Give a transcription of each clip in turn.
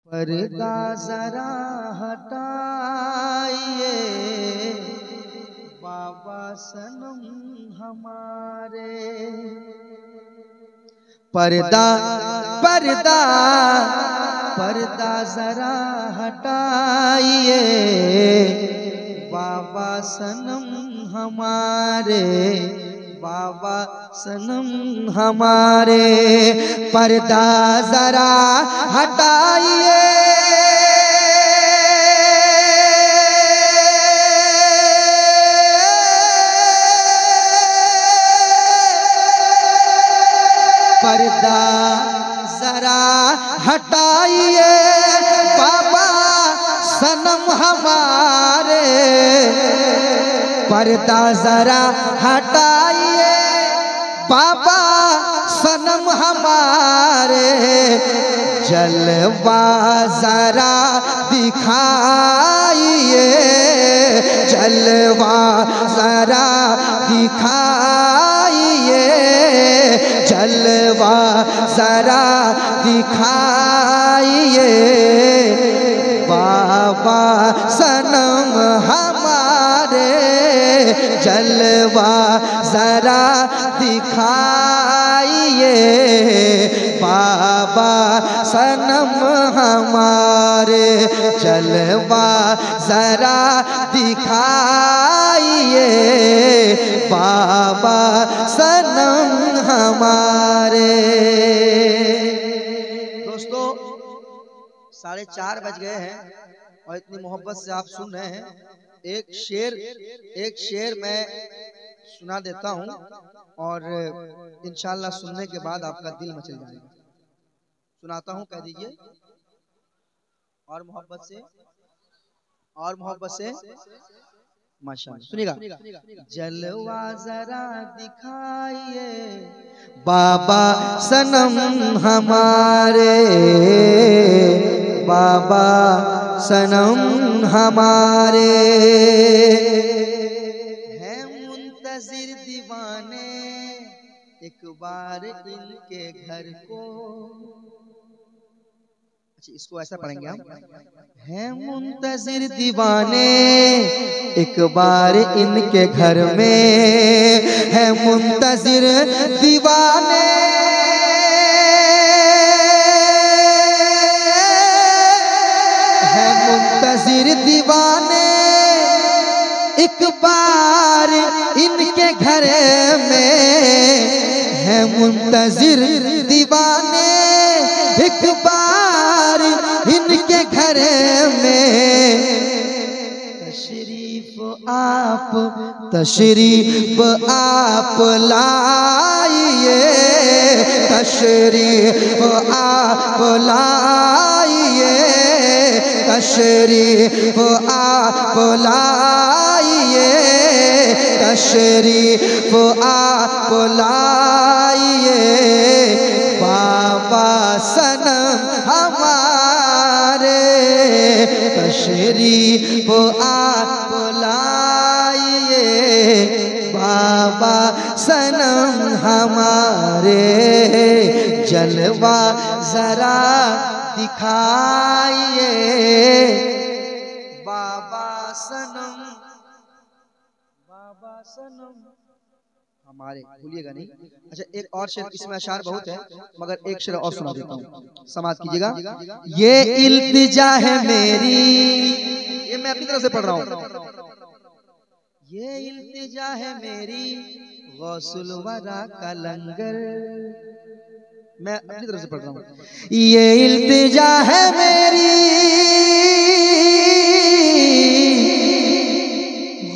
पर्दा जरा हटाइए बाबा सनम हमारे। पर्दा पर्दा पर्दा जरा हटाइए बाबा सनम हमारे, बाबा सनम हमारे। पर्दा जरा हटाइए पर्दा जरा हटाइए बाबा सनम हमारे। पर्दा जरा हटाइए बाबा सनम हमारे। जलवा जरा दिखाइए, जलवा जरा दिखाइए, जलवा जरा दिखाइए बाबा सनम हमारे। जलवा जरा दिखाइए बाबा सनम हमारे। जलवा जरा दिखाइए बाबा सनम हमारे। दोस्तों 4:30 बज गए हैं और इतनी मोहब्बत से आप सुन रहे हैं। एक शेर मैं सुना देता हूं और इंशाअल्लाह सुनने के बाद आपका दिल मचल जाएगा। सुनाता हूं, कह दीजिए और मोहब्बत से, और मोहब्बत से माशाअल्लाह सुनिएगा। जलवा जरा दिखाइए बाबा सनम हमारे, बाबा सनम हमारे। हैं मुंतजिर दीवाने एक बार इनके घर को। अच्छा, इसको ऐसा पढ़ेंगे हम। हैं मुंतजिर दीवाने एक बार इनके घर में, है मुंतजिर दीवाने है मुंतजिर दीवाने एक बार इनके घर में, है मुंतजिर दीवाने एक बार इनके घर में। तशरीफ आप लाइए, तशरीफ आप लाइए, तशरीफ आप लाइए, तशरीफ आप लाइए बाबा सनम हमारे। तशरीफ आप लाइए बाबा सनम हमारे। जलवा जरा दिखाइए बाबा सनम, बाबा सनम हमारे। भूलिएगा नहीं। अच्छा, एक और शेर, इसमें अशार बहुत है मगर एक शेर और सुना देता हूँ, समाज कीजिएगा। ये इल्तिजा है मेरी, ये मैं अपनी तरफ से पढ़ रहा हूँ। ये इल्तिजा है मेरी गौसुल वरा का लंगर, मैं अपनी तरफ से पढ़ रहा हूँ। ये इल्तिजा है मेरी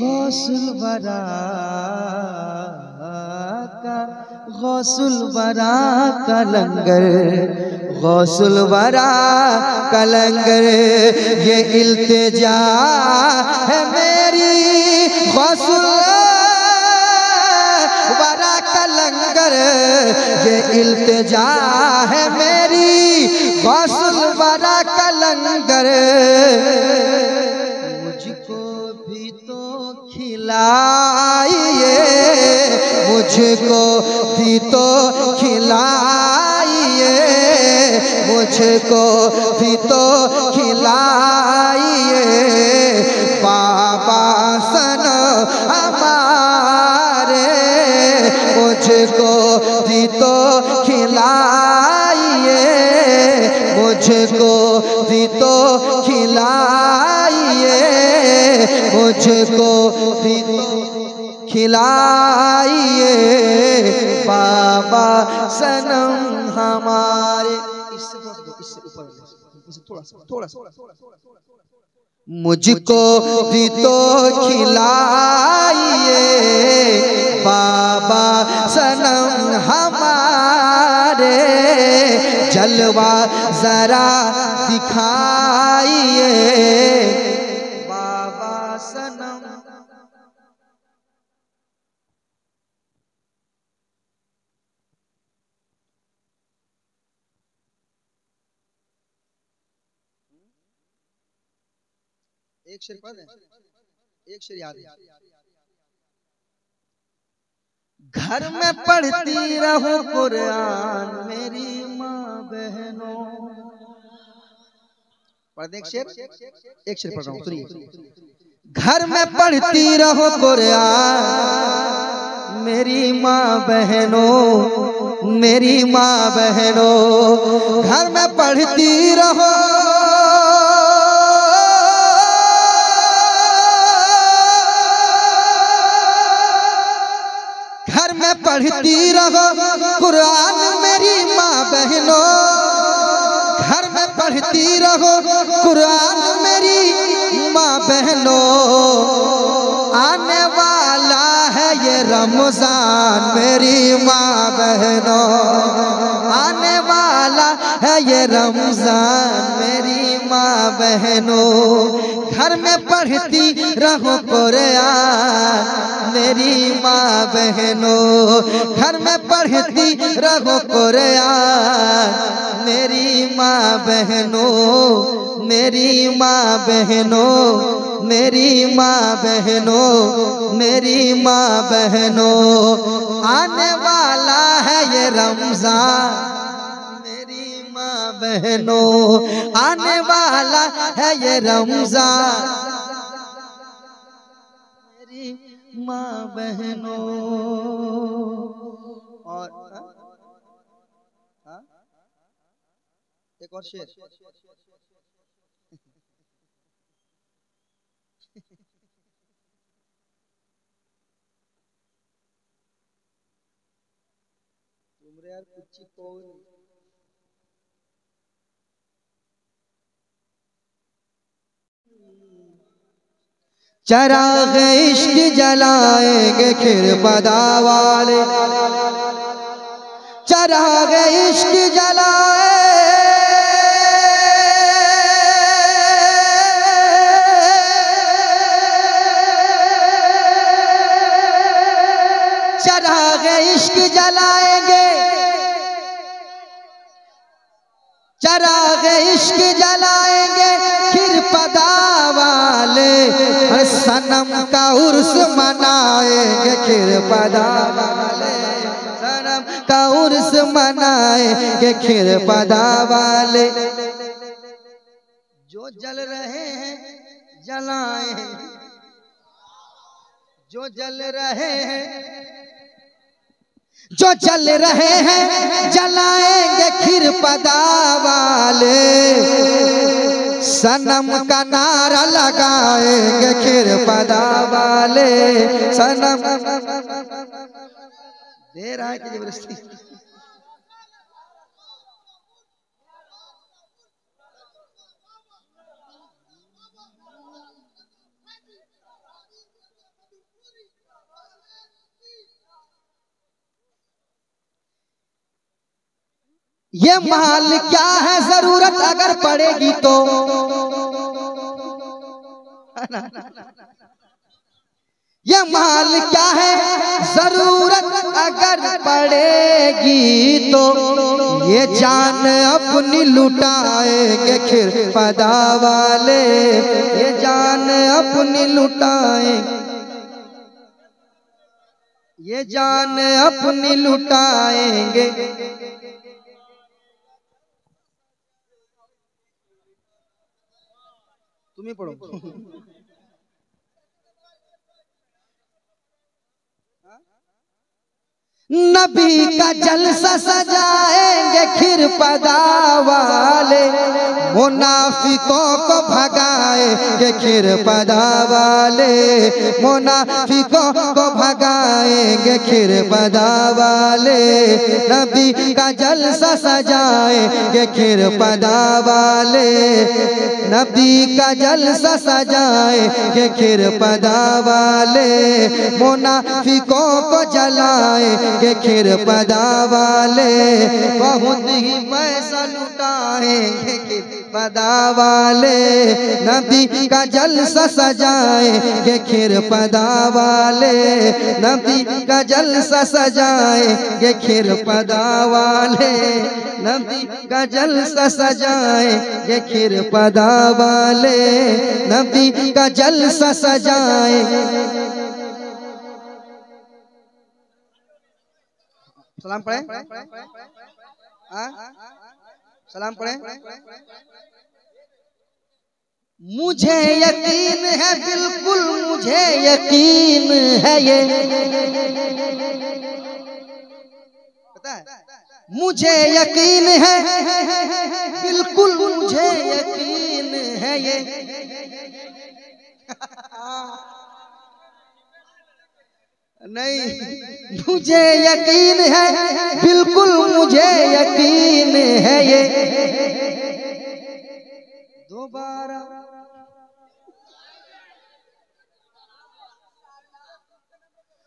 गौसुल वरा का, गौसुल वरा का लंगर, गौसुल वरा का लंगर। ये इल्तिजा है मेरी गौसुल वरा का लंगर, ये इल्तिजा है मेरी गौसुल वरा का लंगर। मुझको भी तो खिलाइए, मुझको भी तो खिलाइए मुझको भी तो खिलाइए बाबा सनम हमारे, मुझको भी तो खिलाइए, मुझको भी तो खिलाइए, मुझको भी तो खिलाइए बाबा सनम हमारे। इससे थोड़ा सा मुझको भी तो खिलाइए बाबा सनम हमारे, जलवा जरा दिखाइए बाबा सनम। एक शेर पढ़ दें, एक शेर याद है। घर में पढ़ती रहो कुरान मेरी माँ बहनों। पढ़ दें एक शेर, एक शेर पढ़ रहा हूँ सुनिए। घर में पढ़ती रहो कुरान मेरी माँ बहनों, मेरी माँ बहनों, घर में पढ़ती रहो, घर में पढ़ती रहो कुरान मेरी माँ बहनों, घर में पढ़ती रहो कुरान मेरी माँ बहनों, आने वाला है ये रमजान मेरी माँ बहनों, आने वाला है ये रमजान मेरी माँ बहनों, घर में पढ़ती रहो कुरान मेरी माँ बहनों, घर में पढ़ती रहो कुरान मेरी माँ बहनों, मेरी माँ बहनों, मेरी माँ बहनों, मेरी माँ बहनों, आने वाला है ये रमजान मेरी माँ बहनों, आने वाला है ये रमजान मेरी माँ बहनों। और एक और शेर। तुमरे यार कुछ कौन चराग़ इश्क जलाएंगे खिरपदा वाले, चराग़ इश्क जलाए, चराग़ इश्क जलाएंगे, चराग़ इश्क जलाएंगे खिरपदा वाले, सनम का उर्स मनाएंगे खिरपदा वाले, सनम का उर्स मनाएंगे खिरपदा वाले, जो जल रहे हैं जलाएं, जो जल रहे हैं, जो जल रहे हैं जलाएंगे खिरपदा वाले, सनम का नारा लगाएंगे खिरपदा वाले, सनम दे रहा है कि जबरदस्ती। ये माल क्या है जरूरत अगर पड़ेगी तो, ये माल क्या है जरूरत अगर पड़ेगी तो, ये जान अपनी लुटाएंगे खिरपदा वाले, ये जान अपनी लुटाएंगे, ये जान अपनी लुटाएंगे, तुम ही पढ़ो। नबी का जलसा सजाएंगे खिर पदा वाले, मुनाफिकों को भगाएंगे खिर पदा वाले, मुनाफिकों को भगाएंगे खिर पदा वाले। नबी का जलसा सजाएंगे खिर पदा वाले, नबी का जलसा सजाएंगे खिर पदा वाले, मुनाफिकों को जलाएंगे खिर पदा वाले। बहुत ही पैसा लुटाएंगे खिर पदा वाले, नबी का जलसा सजाएंगे खिर पदा वाले, नबी का जलसा सजाएंगे खिर पदा वाले, नबी का जलसा सजाएंगे खिर पदा वाले, नबी का जलसा सजाएंगे। सलाम पढ़े, सलाम पढ़े। मुझे यकीन है, बिल्कुल मुझे यकीन है ये, पता है मुझे यकीन है, बिल्कुल मुझे यकीन है ये। नहीं, मुझे यकीन है, बिल्कुल मुझे यकीन है ये। दोबारा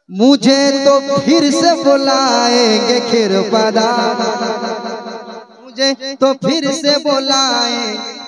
मुझे तो फिर से बुलाएंगे खिर पदा, मुझे तो फिर से बुलाएंगे